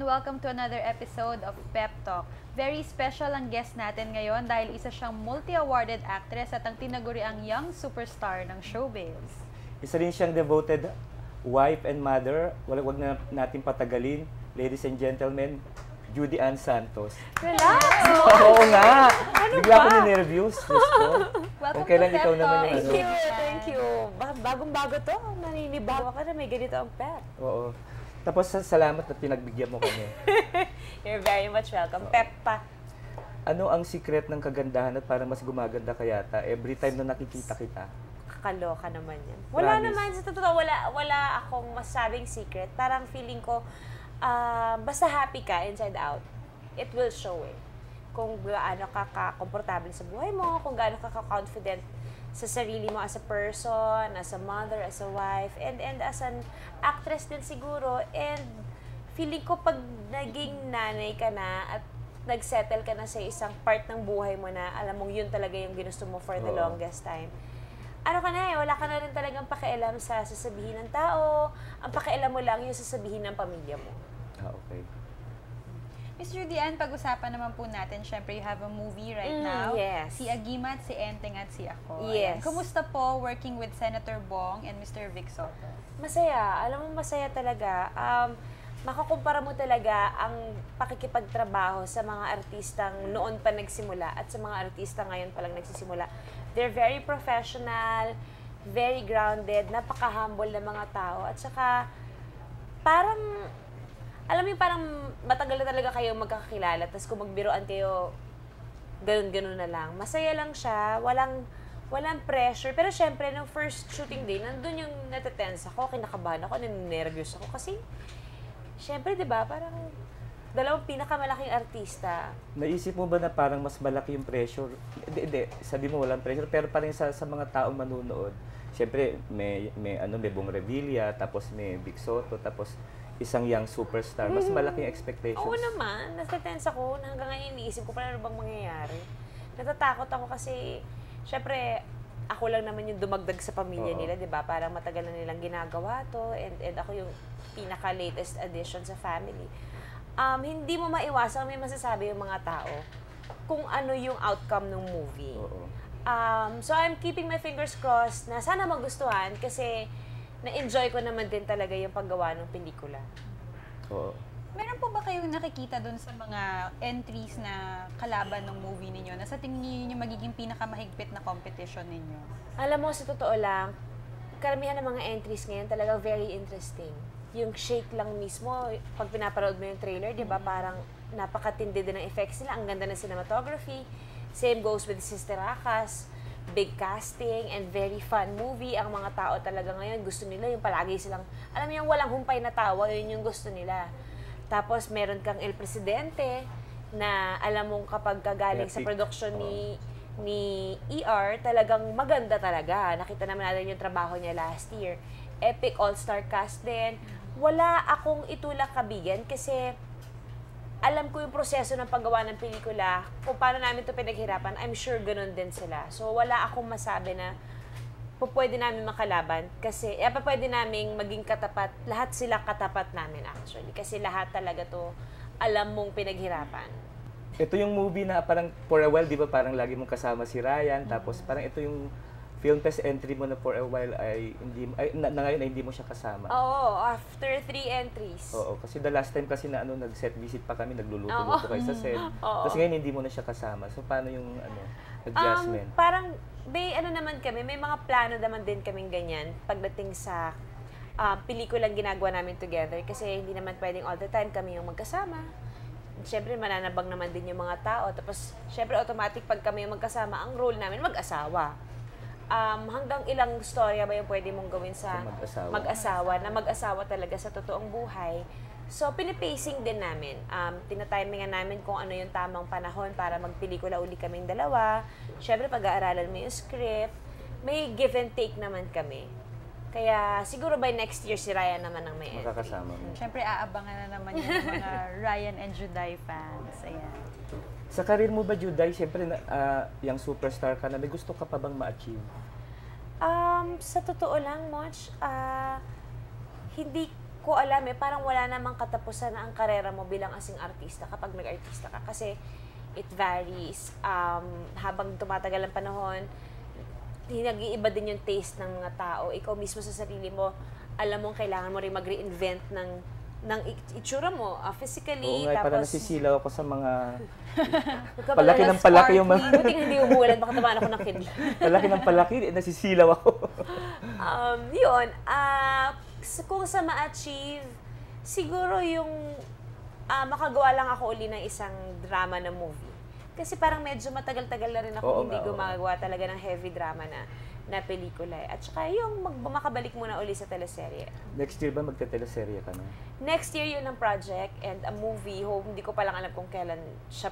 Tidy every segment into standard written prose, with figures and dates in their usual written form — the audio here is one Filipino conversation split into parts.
and welcome to another episode of Pep Talk. Very special ang guest natin ngayon dahil isa siyang multi-awarded actress at ang tinaguriang young superstar ng showbiz. Isa rin siyang devoted wife and mother. Wag na natin patagalin. Ladies and gentlemen, Judy Ann Santos. Relax! Oo nga! Ano Bigla ba? ako na-nervous. Welcome kailan to ikaw Pep naman Talk. yung Thank you. Bagong-bago to. Naninibago ka na may ganito ang pep. Oo. Tapos salamat na pinagbigyan mo kami. You're very much welcome. Pep pa. Ano ang secret ng kagandahan at parang mas gumaganda ka yata every time na nakikita kita? Kakaloka naman yan. Wala Promise. naman. Sa totoo, wala akong masabing secret. Parang feeling ko, basta happy ka inside out, it will show eh. Kung gaano ka komportable sa buhay mo, kung gaano ka confident sa sarili mo as a person, as a mother, as a wife, and as an actress din siguro. And feeling ko pag naging nanay ka na at nagsettle ka na sa isang part ng buhay mo na alam mong yun talaga yung ginusto mo for the longest time. Ano ka na eh, wala ka na rin talagang pakialam sa sasabihin ng tao, ang pakialam mo lang yung sasabihin ng pamilya mo. Ah, okay. Miss Judy Ann, pag-usapan naman po natin, syempre you have a movie right now. Yes. Si Agimat, si Enteng at si ako. Ayan. Yes. Kumusta po working with Senator Bong and Mr. Vic Soto? Masaya. Alam mo, masaya talaga. Makakumpara mo talaga ang pakikipagtrabaho sa mga artistang noon pa nagsimula at sa mga artista ngayon pa lang nagsisimula. They're very professional, very grounded, napaka-humble na mga tao. At saka, parang, alam mo yung parang matagal na talaga kayo magkakakilala, tapos kung magbiroan kayo, ganun-ganun na lang. Masaya lang siya, walang pressure. Pero syempre, nung first shooting day, nandun yung natetense ako, kinakabahan ako, ninervyos ako. Kasi, syempre, di ba, parang dalawang pinakamalaking artista. Naisip mo ba na parang mas malaki yung pressure? Hindi. Sabi mo walang pressure, pero parang sa mga taong manunood, syempre, may Bong Revilla, tapos may Vic Soto, tapos isang young superstar. Mas malaking expectations. Oo naman, natetense ako. Hanggang ngayon, iniisip ko pa ano bang mangyayari. Natatakot ako kasi, syempre, ako lang naman yung dumagdag sa pamilya nila, di ba? Parang matagal na nilang ginagawa to, and ako yung pinaka-latest addition sa family. Hindi mo maiwasan, may masasabi yung mga tao kung ano yung outcome ng movie. Oo. So I'm keeping my fingers crossed na sana magustuhan kasi na-enjoy ko naman din talaga yung paggawa ng pelikula. Oo. Meron po ba kayong nakikita doon sa mga entries na kalaban ng movie ninyo na sa tingin niyo yung magiging pinakamahigpit na competition ninyo? Alam mo, sa totoo lang, karamihan ng mga entries ngayon talagang very interesting. Yung shake lang mismo, pag pinaparood mo yung trailer, di ba, parang napakatindi din ng effects nila, ang ganda ng cinematography. Same goes with Sister Akas, big casting and very fun movie. Ang mga tao talaga ngayon, gusto nila yung palagi silang, alam mo yung walang humpay na tawa, yun yung gusto nila. Tapos meron kang El Presidente na alam mong kapag kagaling sa production ni ER, talagang maganda talaga. Nakita naman natin yung trabaho niya last year. Epic all-star cast din. Wala akong itulak kabigan kasi alam ko yung proseso ng paggawa ng pelikula, kung paano namin ito pinaghirapan, I'm sure ganun din sila. So wala akong masabi na pwede namin makalaban kasi pwede namin maging katapat, lahat sila katapat namin actually. Kasi lahat talaga to alam mong pinaghirapan. Ito yung movie na parang for a while, di ba, parang lagi mong kasama si Ryan, tapos parang ito yung film fest entry mo na for a while ay ngayon ay hindi mo siya kasama. Oo, after 3 entries. Oo, kasi the last time kasi na nag-set visit pa kami, nagluluto-luto kayo sa set. Tapos ngayon hindi mo na siya kasama. So paano yung adjustment? Parang naman kami, may mga plano naman din kaming ganyan pagdating sa pelikulang ginagawa namin together kasi hindi naman pwedeng all the time kami yung magkasama. Siyempre, mananabang naman din yung mga tao. Tapos, siyempre, automatic pag kami yung magkasama, ang role namin, mag-asawa. Hanggang ilang storya ba yung pwede mong gawin sa mag-asawa, na mag-asawa talaga sa totoong buhay. So, pinipacing din namin. Tinatimingan namin kung ano yung tamang panahon para magpelikula uli kaming dalawa. Siyempre, pag-aaralan mo yung script. May give and take naman kami. Kaya, siguro by next year, si Ryan naman ang may entry. Makakasama mo. Syempre, aabangan na naman yung mga Ryan and Juday fans. Ayan. Sa karir mo ba, Juday, siyempre yung superstar ka na, may gusto ka pa bang ma-achieve? Sa totoo lang, Moch, hindi ko alam parang wala namang katapusan na ang karera mo bilang asing artista kapag nag-artista ka. Kasi it varies. Habang tumatagal ang panahon, nag-iiba din yung taste ng mga tao. Ikaw mismo sa sarili mo, alam mong kailangan mo rin mag-reinvent ng itsura mo, physically. Oo nga, tapos, parang nasisilaw ako sa mga... Huwag ka palaki magalala, ng palaki yung mga... Buti nga hindi umuulan, baka tamaan ako ng kidlat. palaki ng palaki, nasisilaw ako. Yun, kung sa ma-achieve, siguro yung makagawa lang ako uli ng isang drama na movie. Kasi parang medyo matagal-tagal na rin ako hindi gumagawa talaga ng heavy drama na pelikula. At saka yung makabalik muna uli sa teleserye. Next year ba magte-teleserye ka na? Next year yun ang project and a movie. Hindi ko pa lang alam kung kailan siya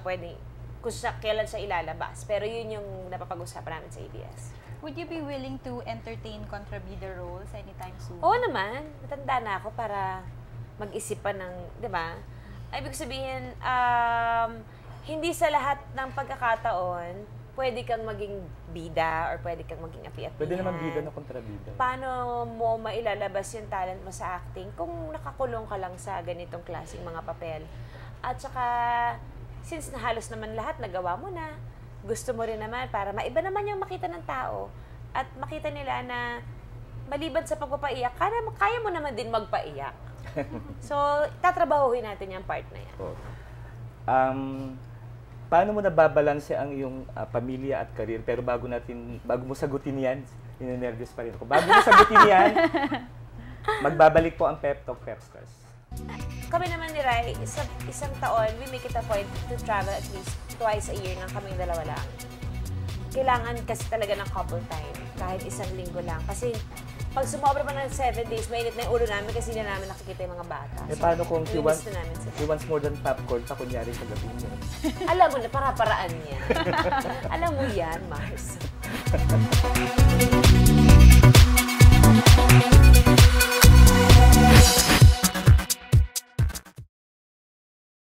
kailan siya ilalabas. Pero yun yung napapag-usapan namin sa ABS. Would you be willing to entertain kontrabida roles anytime soon? Oo naman. Matanda na ako para mag-isip pa ng, di ba? Ibig sabihin, hindi sa lahat ng pagkakataon, pwede kang maging bida or pwede kang maging api-apihan. Pwede naman bida na kontrabida. Paano mo mailalabas yung talent mo sa acting kung nakakulong ka lang sa ganitong klaseng mga papel? At saka, since halos naman lahat nagawa mo na, gusto mo rin naman para maiba naman yung makita ng tao at makita nila na maliban sa pagpapaiyak, kaya mo naman din magpaiyak. So, tatrabahuhin natin yung part na yan. Paano mo nababalanse ang iyong pamilya at career? Pero bago mo sagutin yan, ninenervyos pa rin ako. Bago mo sagutin yan, magbabalik po ang Pep Talk Pepstars. Kami naman ni Rai, isang taon, we make it a point to travel at least twice a year ng kaming dalawa lang. Kailangan kasi talaga ng couple time, kahit isang linggo lang. Kasi pag sumobra pa ng 7 days, mainit na yung ulo namin kasi hindi namin nakikita yung mga bata. So, paano kung he wants more than popcorn pa kunyari sa gabi niya? Alam mo na, para-paraan niya. Alam mo yan, Mars.